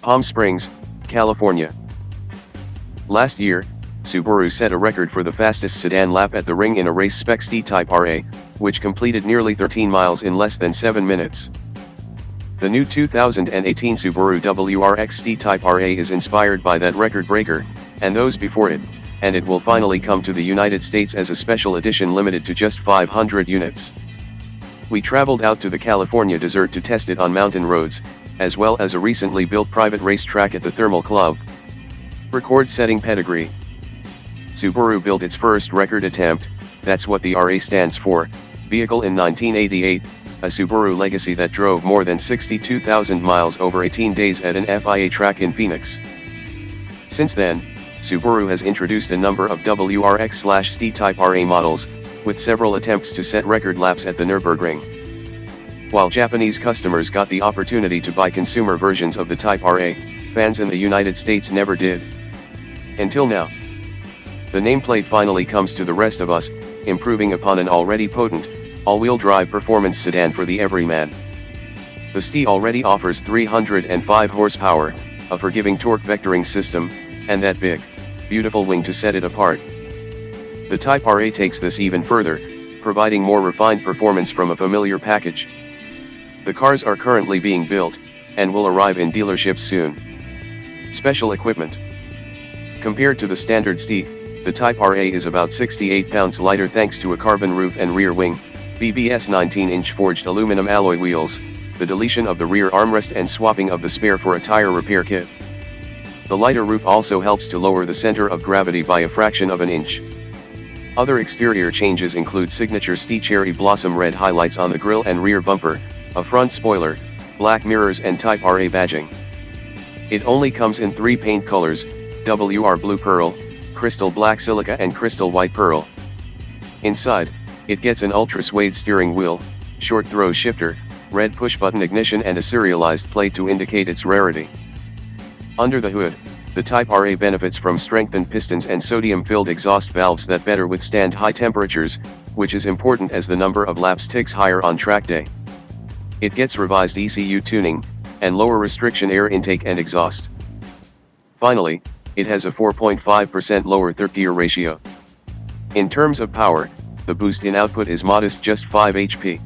Palm Springs, California. Last year, Subaru set a record for the fastest sedan lap at the ring in a race-spec STI Type RA, which completed nearly 13 miles in less than 7 minutes. The new 2018 Subaru WRX STI Type RA is inspired by that record breaker, and those before it, and it will finally come to the United States as a special edition limited to just 500 units. We traveled out to the California desert to test it on mountain roads, as well as a recently built private racetrack at the Thermal Club. Record-setting pedigree. Subaru built its first record attempt, that's what the RA stands for, vehicle in 1988, a Subaru legacy that drove more than 62,000 miles over 18 days at an FIA track in Phoenix. Since then, Subaru has introduced a number of WRX/STI Type RA models, with several attempts to set record laps at the Nürburgring. While Japanese customers got the opportunity to buy consumer versions of the Type RA, fans in the United States never did. Until now. The nameplate finally comes to the rest of us, improving upon an already potent, all-wheel drive performance sedan for the everyman. The STI already offers 305 horsepower, a forgiving torque vectoring system, and that big, beautiful wing to set it apart. The Type RA takes this even further, providing more refined performance from a familiar package. The cars are currently being built, and will arrive in dealerships soon. Special equipment. Compared to the standard STI, the Type RA is about 68 pounds lighter thanks to a carbon roof and rear wing, BBS 19-inch forged aluminum alloy wheels, the deletion of the rear armrest and swapping of the spare for a tire repair kit. The lighter roof also helps to lower the center of gravity by a fraction of an inch. Other exterior changes include signature STI cherry blossom red highlights on the grille and rear bumper, a front spoiler, black mirrors and Type RA badging. It only comes in 3 paint colors, WR Blue Pearl, Crystal Black Silica and Crystal White Pearl. Inside, it gets an ultra suede steering wheel, short throw shifter, red push-button ignition and a serialized plate to indicate its rarity. Under the hood, the Type RA benefits from strengthened pistons and sodium-filled exhaust valves that better withstand high temperatures, which is important as the number of laps ticks higher on track day. It gets revised ECU tuning, and lower restriction air intake and exhaust. Finally, it has a 4.5% lower third-gear ratio. In terms of power, the boost in output is modest, just 5 HP.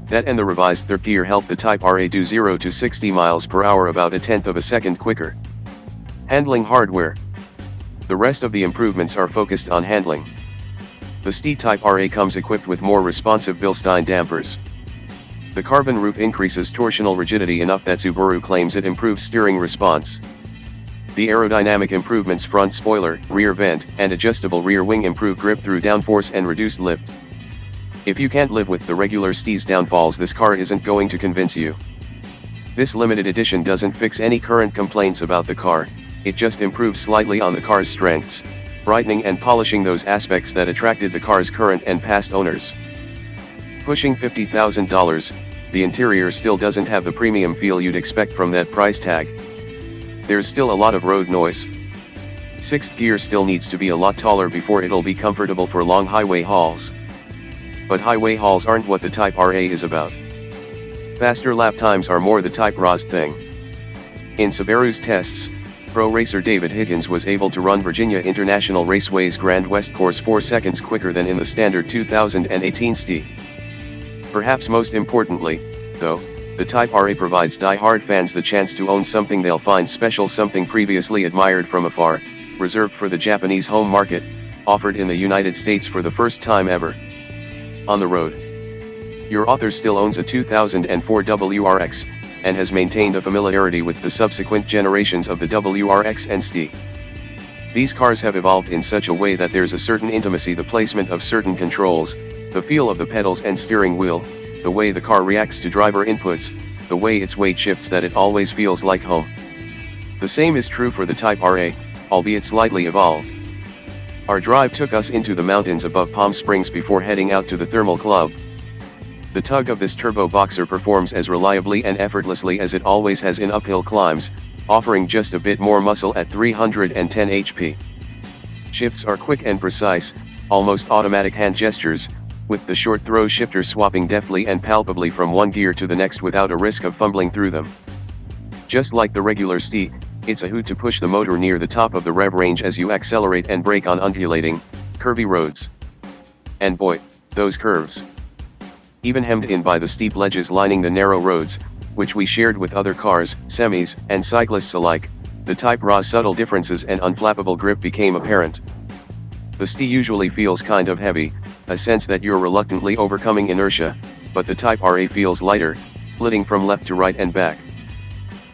That and the revised third gear help the Type RA do 0 to 60 miles per hour about a tenth of a second quicker. Handling hardware. The rest of the improvements are focused on handling. The STI Type RA comes equipped with more responsive Bilstein dampers. The carbon roof increases torsional rigidity enough that Subaru claims it improves steering response. The aerodynamic improvements, front spoiler, rear vent, and adjustable rear wing, improve grip through downforce and reduced lift. If you can't live with the regular STI's downfalls, this car isn't going to convince you. This limited edition doesn't fix any current complaints about the car, it just improves slightly on the car's strengths, brightening and polishing those aspects that attracted the car's current and past owners. Pushing $50,000, the interior still doesn't have the premium feel you'd expect from that price tag. There's still a lot of road noise. Sixth gear still needs to be a lot taller before it'll be comfortable for long highway hauls. But highway hauls aren't what the Type RA is about. Faster lap times are more the Type RA's thing. In Subaru's tests, pro racer David Higgins was able to run Virginia International Raceway's Grand West course 4 seconds quicker than in the standard 2018 STI. Perhaps most importantly, though, the Type RA provides die-hard fans the chance to own something they'll find special, something previously admired from afar, reserved for the Japanese home market, offered in the United States for the first time ever. On the road. Your author still owns a 2004 WRX, and has maintained a familiarity with the subsequent generations of the WRX and STI. These cars have evolved in such a way that there's a certain intimacy, the placement of certain controls, the feel of the pedals and steering wheel, the way the car reacts to driver inputs, the way its weight shifts, that it always feels like home. The same is true for the Type RA, albeit slightly evolved. Our drive took us into the mountains above Palm Springs before heading out to the Thermal Club. The tug of this turbo boxer performs as reliably and effortlessly as it always has in uphill climbs, offering just a bit more muscle at 310 HP. Shifts are quick and precise, almost automatic hand gestures, with the short throw shifter swapping deftly and palpably from one gear to the next without a risk of fumbling through them. Just like the regular STI, it's a hoot to push the motor near the top of the rev range as you accelerate and brake on undulating, curvy roads. And boy, those curves. Even hemmed in by the steep ledges lining the narrow roads, which we shared with other cars, semis, and cyclists alike, the Type RA's subtle differences and unflappable grip became apparent. The STI usually feels kind of heavy, a sense that you're reluctantly overcoming inertia, but the Type RA feels lighter, flitting from left to right and back.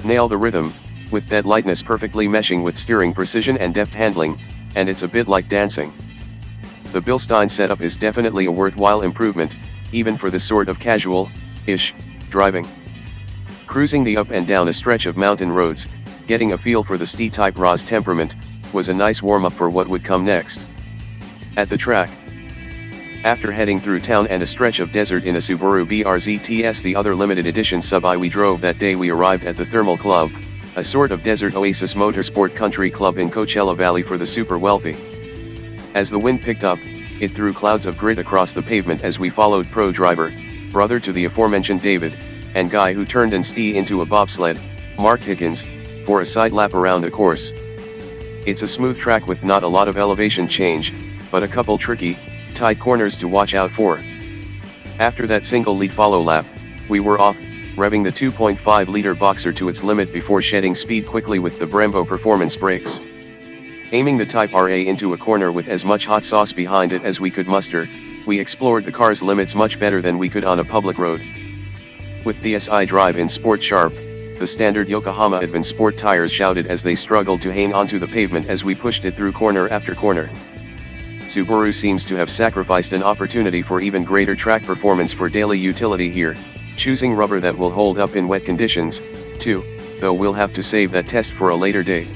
Nail the rhythm, with that lightness perfectly meshing with steering precision and deft handling, and it's a bit like dancing. The Bilstein setup is definitely a worthwhile improvement, even for this sort of casual-ish driving. Cruising the up and down a stretch of mountain roads, getting a feel for the STI Type RA's temperament, was a nice warm-up for what would come next. At the track, after heading through town and a stretch of desert in a Subaru WRX, the other limited edition sub-I we drove that day, we arrived at the Thermal Club, a sort of desert oasis motorsport country club in Coachella Valley for the super wealthy. As the wind picked up, it threw clouds of grit across the pavement as we followed pro driver, brother to the aforementioned David, and guy who turned and STI into a bobsled, Mark Higgins, for a side lap around the course. It's a smooth track with not a lot of elevation change, but a couple tricky, tight corners to watch out for. After that single lead follow lap, we were off, revving the 2.5-liter Boxer to its limit before shedding speed quickly with the Brembo performance brakes. Aiming the Type RA into a corner with as much hot sauce behind it as we could muster, we explored the car's limits much better than we could on a public road. With the SI drive-in Sport Sharp, the standard Yokohama Advance Sport tires shouted as they struggled to hang onto the pavement as we pushed it through corner after corner. Subaru seems to have sacrificed an opportunity for even greater track performance for daily utility here, choosing rubber that will hold up in wet conditions, too, though we'll have to save that test for a later date.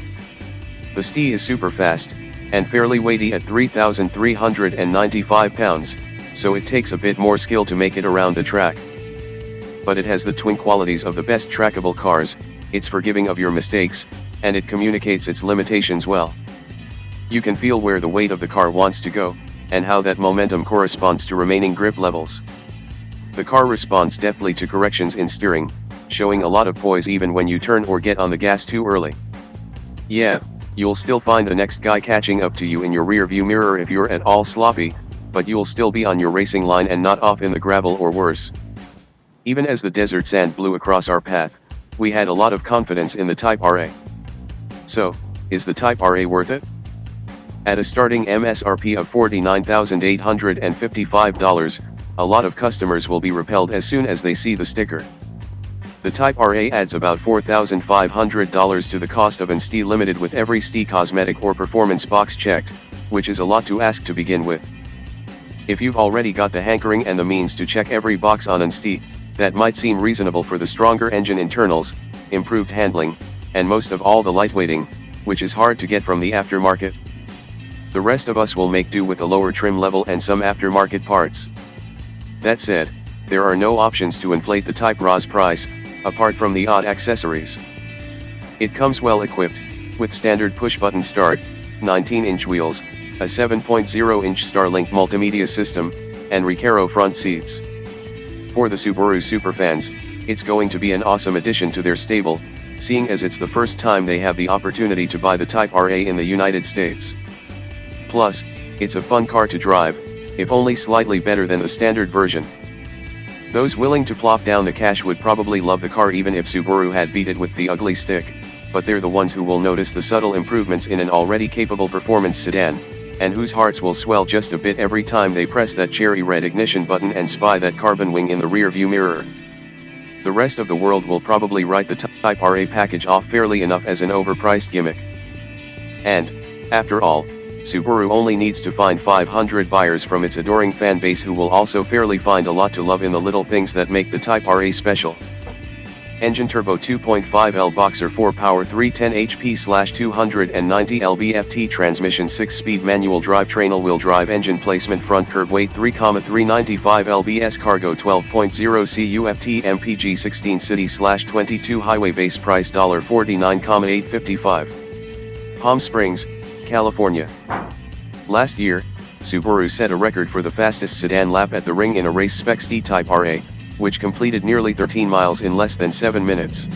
The STI is super fast, and fairly weighty at 3,395 pounds, so it takes a bit more skill to make it around the track. But it has the twin qualities of the best trackable cars, it's forgiving of your mistakes, and it communicates its limitations well. You can feel where the weight of the car wants to go, and how that momentum corresponds to remaining grip levels. The car responds deftly to corrections in steering, showing a lot of poise even when you turn or get on the gas too early. Yeah, you'll still find the next guy catching up to you in your rearview mirror if you're at all sloppy, but you'll still be on your racing line and not off in the gravel or worse. Even as the desert sand blew across our path, we had a lot of confidence in the Type RA. So, is the Type RA worth it? At a starting MSRP of $49,855, a lot of customers will be repelled as soon as they see the sticker. The Type RA adds about $4,500 to the cost of an STI Limited with every STI cosmetic or performance box checked, which is a lot to ask to begin with. If you've already got the hankering and the means to check every box on an STI, that might seem reasonable for the stronger engine internals, improved handling, and most of all the lightweighting, which is hard to get from the aftermarket. The rest of us will make do with a lower trim level and some aftermarket parts. That said, there are no options to inflate the Type RA's price, apart from the odd accessories. It comes well equipped, with standard push-button start, 19-inch wheels, a 7.0-inch Starlink multimedia system, and Recaro front seats. For the Subaru superfans, it's going to be an awesome addition to their stable, seeing as it's the first time they have the opportunity to buy the Type RA in the United States. Plus, it's a fun car to drive, if only slightly better than the standard version. Those willing to plop down the cash would probably love the car even if Subaru had beat it with the ugly stick, but they're the ones who will notice the subtle improvements in an already capable performance sedan, and whose hearts will swell just a bit every time they press that cherry red ignition button and spy that carbon wing in the rearview mirror. The rest of the world will probably write the Type RA package off fairly enough as an overpriced gimmick. And, after all, Subaru only needs to find 500 buyers from its adoring fan base who will also fairly find a lot to love in the little things that make the Type RA special. Engine turbo 2.5L Boxer 4-power 310 HP/290 lb-ft transmission 6-speed manual drivetrain all-wheel drive engine placement front curb weight 3,395 lbs cargo 12.0 CUFT MPG 16 city/22 highway base price $49,855. Palm Springs, California. Last year, Subaru set a record for the fastest sedan lap at the ring in a race-spec STI Type RA, which completed nearly 13 miles in less than 7 minutes.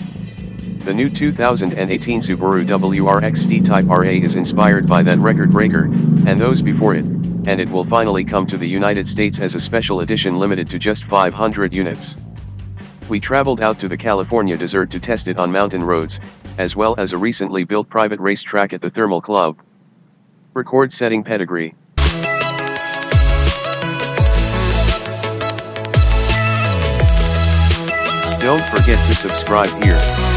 The new 2018 Subaru WRX STI Type RA is inspired by that record breaker, and those before it, and it will finally come to the United States as a special edition limited to just 500 units. We traveled out to the California desert to test it on mountain roads, as well as a recently built private racetrack at the Thermal Club. Record setting pedigree. Don't forget to subscribe here.